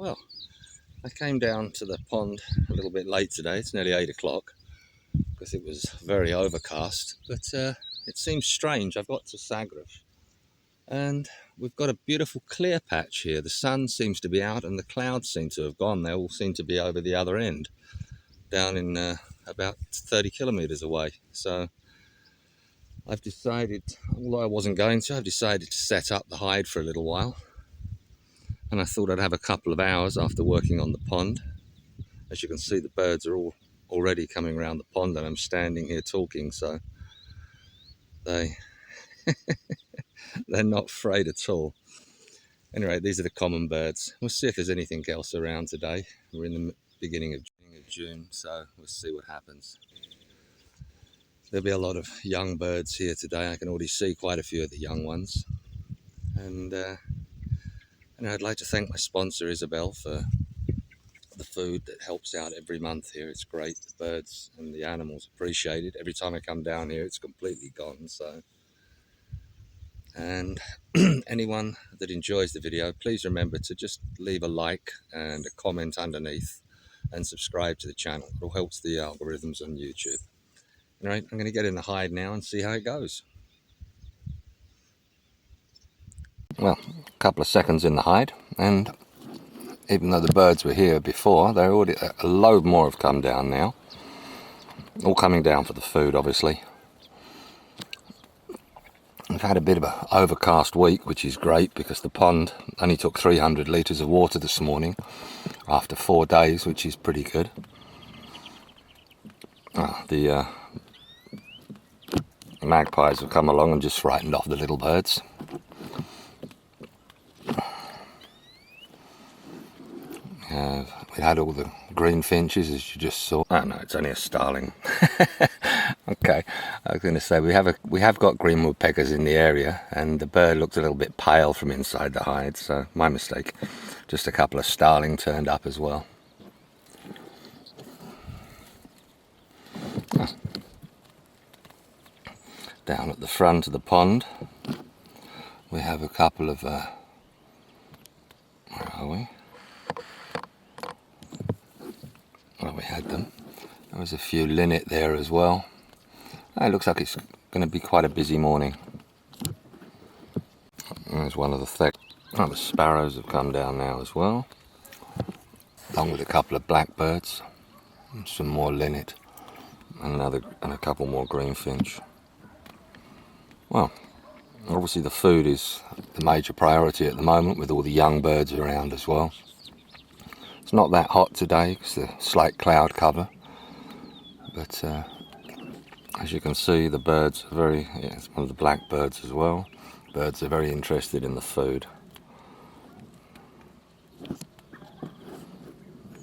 Well, I came down to the pond a little bit late today. It's nearly 8 o'clock because it was very overcast, but it seems strange. I've got to Sagres and we've got a beautiful clear patch here. The sun seems to be out and the clouds seem to have gone. They all seem to be over the other end, down in about 30 kilometers away. So I've decided, although I wasn't going to, I've decided to set up the hide for a little while. And I thought I'd have a couple of hours after working on the pond. As you can see, the birds are all already coming around the pond and I'm standing here talking, so they're not afraid at all. Anyway, these are the common birds. We'll see if there's anything else around today. We're in the beginning of June, so we'll see what happens. There'll be a lot of young birds here today. I can already see quite a few of the young ones. And I'd like to thank my sponsor, Isabel, for the food that helps out every month here. It's great. The birds and the animals appreciate it. Every time I come down here, it's completely gone. So, and anyone that enjoys the video, please remember to just leave a like and a comment underneath and subscribe to the channel. It all helps the algorithms on YouTube. All right, I'm going to get in the hide now and see how it goes. Well, a couple of seconds in the hide, and even though the birds were here before, they're already, a load more have come down now. All coming down for the food, obviously. We've had a bit of an overcast week, which is great because the pond only took 300 litres of water this morning after 4 days, which is pretty good. The magpies have come along and just frightened off the little birds. We had all the green finches, as you just saw. Oh no, it's only a starling. Okay, I was going to say we have got green woodpeckers in the area, and the bird looked a little bit pale from inside the hide, so my mistake. Just a couple of starling turned up as well. Down at the front of the pond, we have a couple of where are we? Well, we had them. There was a few linnet there as well. It looks like it's going to be quite a busy morning. There's one of the the sparrows have come down now as well, along with a couple of blackbirds, and some more linnet, and a couple more greenfinch. Well, obviously the food is the major priority at the moment, with all the young birds around as well. It's not that hot today because the slight cloud cover, but as you can see, the birds are it's one of the blackbirds as well. Birds are very interested in the food.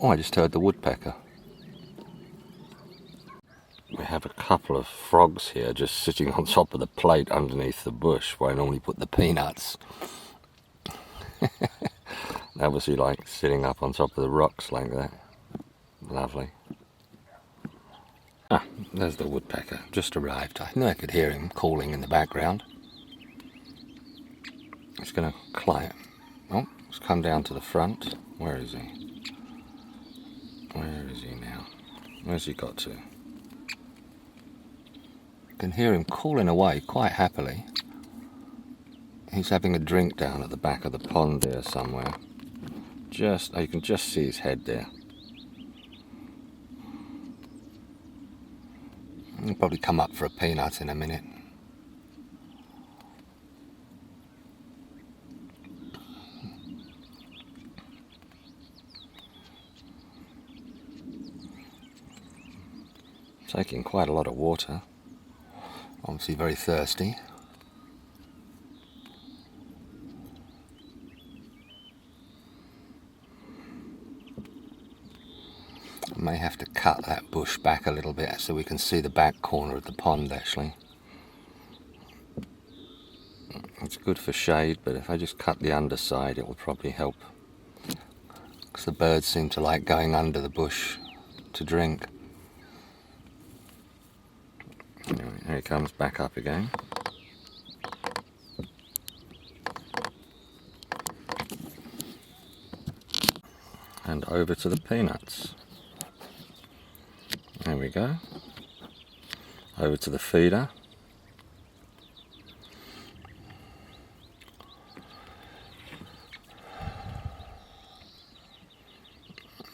Oh, I just heard the woodpecker. We have a couple of frogs here just sitting on top of the plate underneath the bush where I normally put the peanuts. They obviously like sitting up on top of the rocks like that. Lovely. Ah, there's the woodpecker, just arrived. I know I could hear him calling in the background. He's going to climb. Oh, he's come down to the front. Where is he? Where is he now? Where's he got to? I can hear him calling away quite happily. He's having a drink down at the back of the pond there somewhere. You can just see his head there. He'll probably come up for a peanut in a minute. Taking quite a lot of water. Obviously very thirsty. I may have to cut that bush back a little bit so we can see the back corner of the pond actually. It's good for shade, but if I just cut the underside it will probably help. Because the birds seem to like going under the bush to drink. Anyway, here he comes back up again. and over to the peanuts. There we go. Over to the feeder.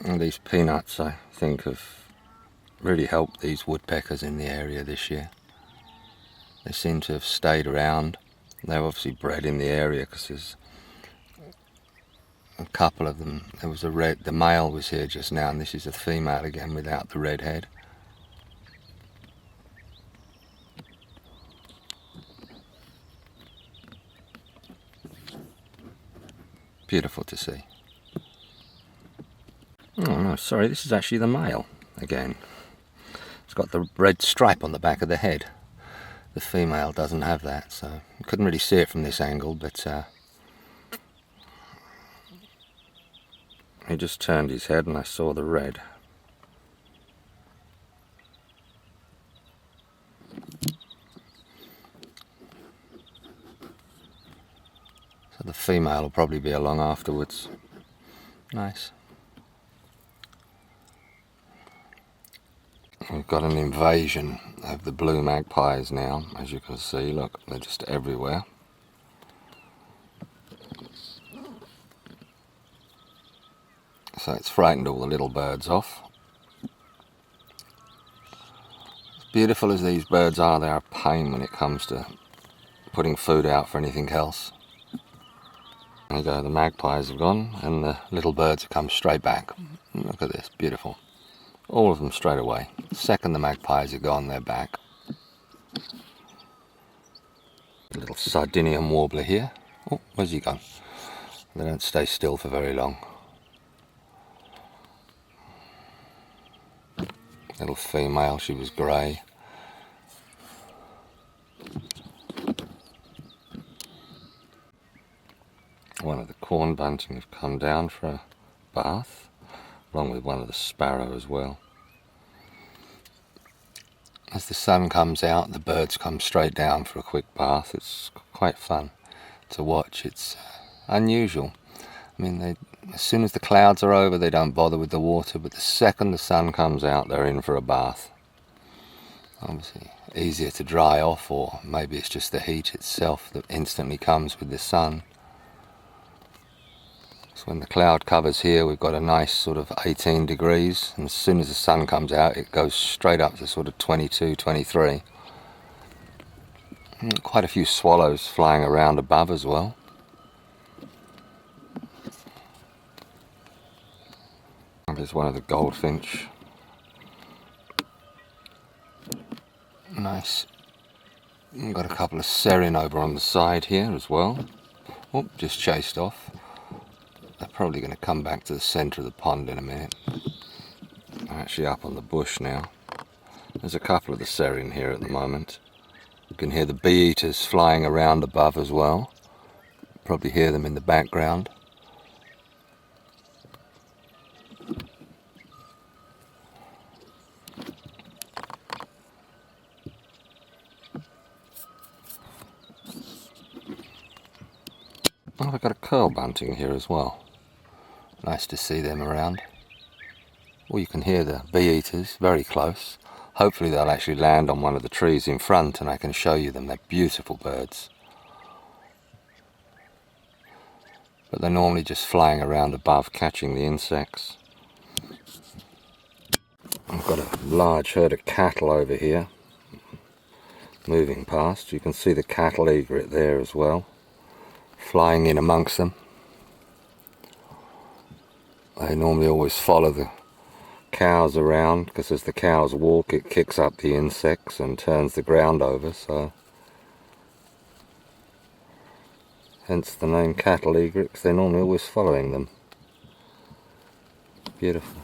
And these peanuts, I think, have really helped these woodpeckers in the area this year. They seem to have stayed around. They're obviously bred in the area because there's a couple of them. There was the male was here just now, and this is a female again without the red head. Beautiful to see. Oh no, sorry, this is actually the male again. It's got the red stripe on the back of the head. The female doesn't have that, so I couldn't really see it from this angle, but he just turned his head and I saw the red. So the female will probably be along afterwards. Nice. We've got an invasion of the blue magpies now, as you can see. Look, they're just everywhere. So it's frightened all the little birds off. As beautiful as these birds are, they are a pain when it comes to putting food out for anything else. There you go, the magpies have gone and the little birds have come straight back. Look at this, beautiful. All of them straight away. The second the magpies are gone, they're back. A little Sardinian warbler here. Oh, where's he gone? They don't stay still for very long. Little female, she was grey. One of the corn bunting have come down for a bath, along with one of the sparrow as well. As the sun comes out, the birds come straight down for a quick bath. It's quite fun to watch. It's unusual. I mean, as soon as the clouds are over, they don't bother with the water, but the second the sun comes out, they're in for a bath. Obviously, easier to dry off, or maybe it's just the heat itself that instantly comes with the sun. So when the cloud covers here, we've got a nice sort of 18 degrees, and as soon as the sun comes out, it goes straight up to sort of 22, 23. And quite a few swallows flying around above as well. There's one of the goldfinch. Nice. We've got a couple of serin over on the side here as well. Oh, just chased off. They're probably going to come back to the centre of the pond in a minute. They're actually up on the bush now. There's a couple of the serin here at the moment. You can hear the bee eaters flying around above as well. Probably hear them in the background. Oh, I've got a curl bunting here as well. Nice to see them around. Well, you can hear the bee eaters very close. Hopefully they'll actually land on one of the trees in front and I can show you them. They're beautiful birds. But they're normally just flying around above, catching the insects. I've got a large herd of cattle over here, moving past. You can see the cattle egret there as well, flying in amongst them. They normally always follow the cows around, because as the cows walk it kicks up the insects and turns the ground over, so hence the name cattle egret, because they're normally always following them. Beautiful.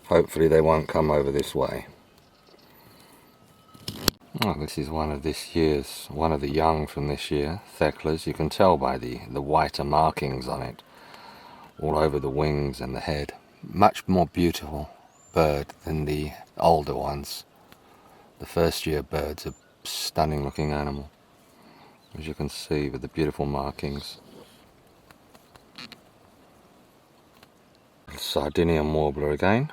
Hopefully they won't come over this way. Oh, this is one of the young from this year, Theclas. You can tell by the whiter markings on it, all over the wings and the head. Much more beautiful bird than the older ones. The first year birds are a stunning looking animal. as you can see with the beautiful markings. Sardinian warbler again.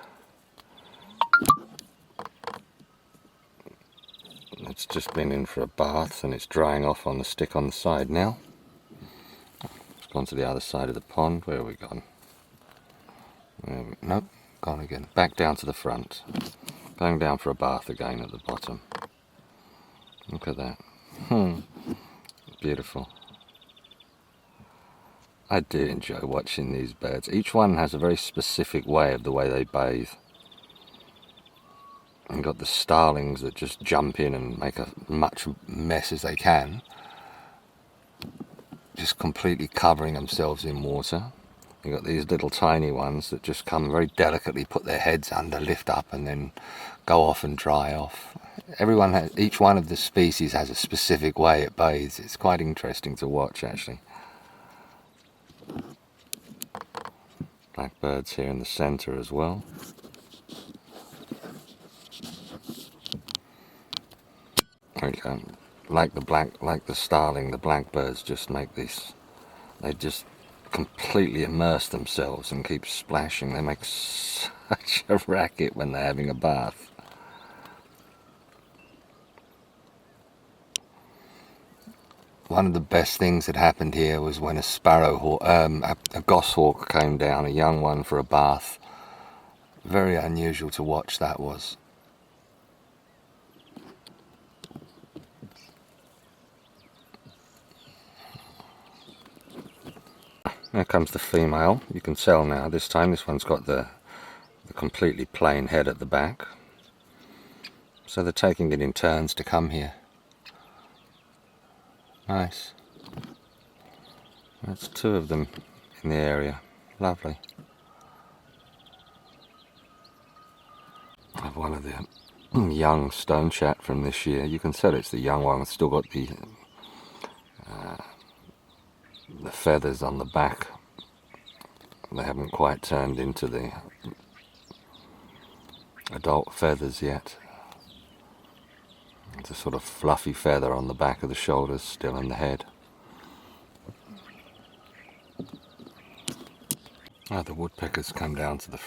It's just been in for a bath and it's drying off on the stick on the side now. It's gone to the other side of the pond. Where have we gone? Nope, gone again. Back down to the front. Going down for a bath again at the bottom. Look at that. Beautiful. I do enjoy watching these birds. Each one has a very specific way of the way they bathe. And you've got the starlings that just jump in and make as much mess as they can, just completely covering themselves in water. You've got these little tiny ones that just come very delicately, put their heads under, lift up and then go off and dry off. Each one of the species has a specific way it bathes. It's quite interesting to watch, actually. Blackbirds here in the centre as well. There you go. Like the starling, the blackbirds just make this. They just completely immerse themselves and keep splashing. They make such a racket when they're having a bath. One of the best things that happened here was when a goshawk came down, a young one, for a bath. Very unusual to watch that was. There comes the female. You can tell now, this time this one's got the completely plain head at the back. So they're taking it in turns to come here. Nice. That's two of them in the area. Lovely. I have one of the young stone chat from this year. You can tell it's the young one. It's still got the feathers on the back. They haven't quite turned into the adult feathers yet. It's a sort of fluffy feather on the back of the shoulders, still in the head. The woodpeckers come down to the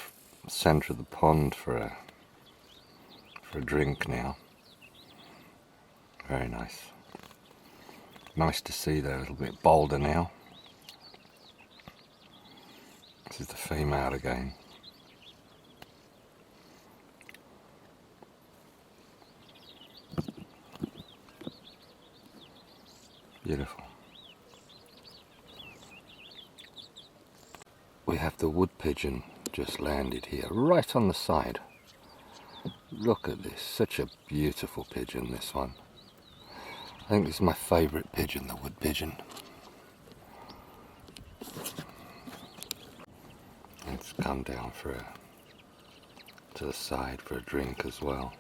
centre of the pond for a drink now. Very nice. Nice to see they're a little bit bolder now. This is the female again. Beautiful. We have the wood pigeon just landed here, right on the side. Look at this, such a beautiful pigeon, this one. I think this is my favourite pigeon, the wood pigeon. It's come down to the side for a drink as well.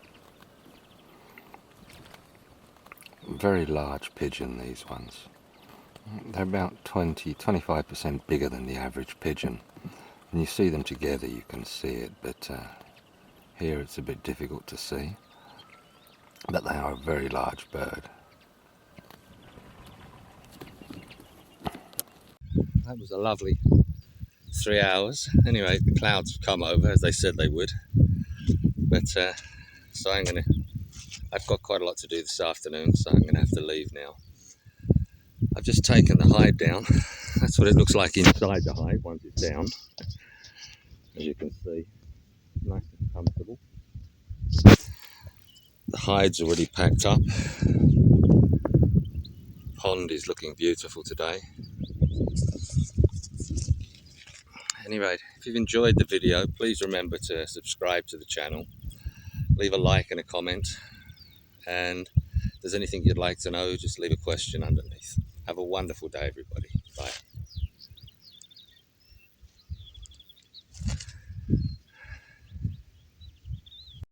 Very large pigeon, these ones. They're about 20-25% bigger than the average pigeon. When you see them together you can see it, but here it's a bit difficult to see. But they are a very large bird. That was a lovely 3 hours. Anyway, the clouds have come over as they said they would. But so I've got quite a lot to do this afternoon, so I'm going to have to leave now. I've just taken the hide down. That's what it looks like inside the hide once it's down. As you can see, nice and comfortable. The hide's already packed up. Pond is looking beautiful today. Anyway, if you've enjoyed the video, please remember to subscribe to the channel. Leave a like and a comment. And if there's anything you'd like to know, just leave a question underneath. Have a wonderful day, everybody. Bye.